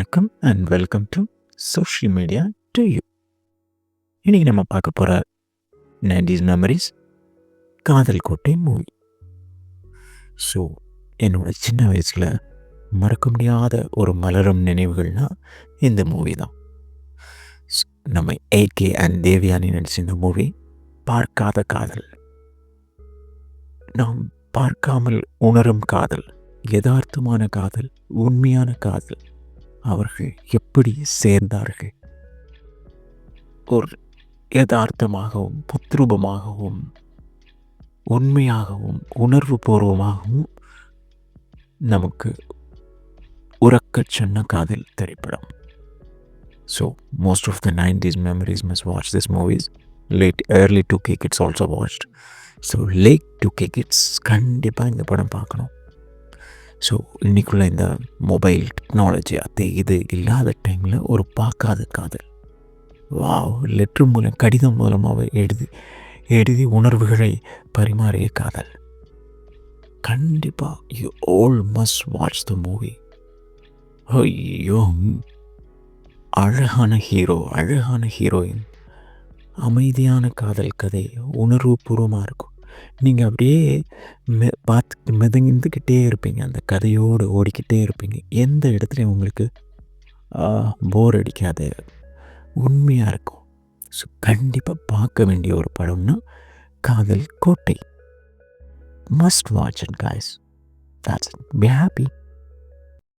வணக்கம் and welcome to social media to you. இன்றைக்கி நம்ம பார்க்க போகிற 90s மெமரிஸ் காதல் கோட்டை மூவி. ஸோ என்னோடய சின்ன வயசில் மறக்க முடியாத ஒரு மலரும் நினைவுகள்னால் இந்த மூவி தான். நம்ம ஏகே அண்ட் தேவியானி நடிச்ச இந்த மூவி பார்க்காத காதல், நாம் பார்க்காமல் உணரும் காதல், யதார்த்தமான காதல், உண்மையான காதல். அவர்கள் எப்படி சேர்ந்தார்கள்? ஒரு யதார்த்தமாகவும் புத்ரூபமாகவும் உண்மையாகவும் உணர்வு பூர்வமாகவும் நமக்கு உறக்கச் சொன்ன காதல் திரைப்படம். So most of the 90s memories must watch this movies. early 2K kids also watched. ஸோ late 2K kids கண்டிப்பாக இந்த படம் பார்க்கணும். ஸோ இன்றைக்குள்ள இந்த மொபைல் டெக்னாலஜி அது இது இல்லாத டைமில் ஒரு பார்க்காத காதல், லெட்ரு மூலம் கடிதம் மூலமாக எழுதி உணர்வுகளை பரிமாறிய காதல். கண்டிப்பாக you all must watch the movie. ஐயோ, அழகான ஹீரோ, அழகான ஹீரோயின், அமைதியான காதல் கதை, உணர்வுபூர்வமாக இருக்கும். நீங்கள் அப்படியே பார்த்து மிதந்துக்கிட்டே இருப்பீங்க, அந்த கதையோடு ஓடிக்கிட்டே இருப்பீங்க. எந்த இடத்துலையும் உங்களுக்கு போர் அடிக்காது, உண்மையாக இருக்கும். ஸோ கண்டிப்பாக பார்க்க வேண்டிய ஒரு படம்னா காதல் கோட்டை. Must watch it guys. That's it. Be happy.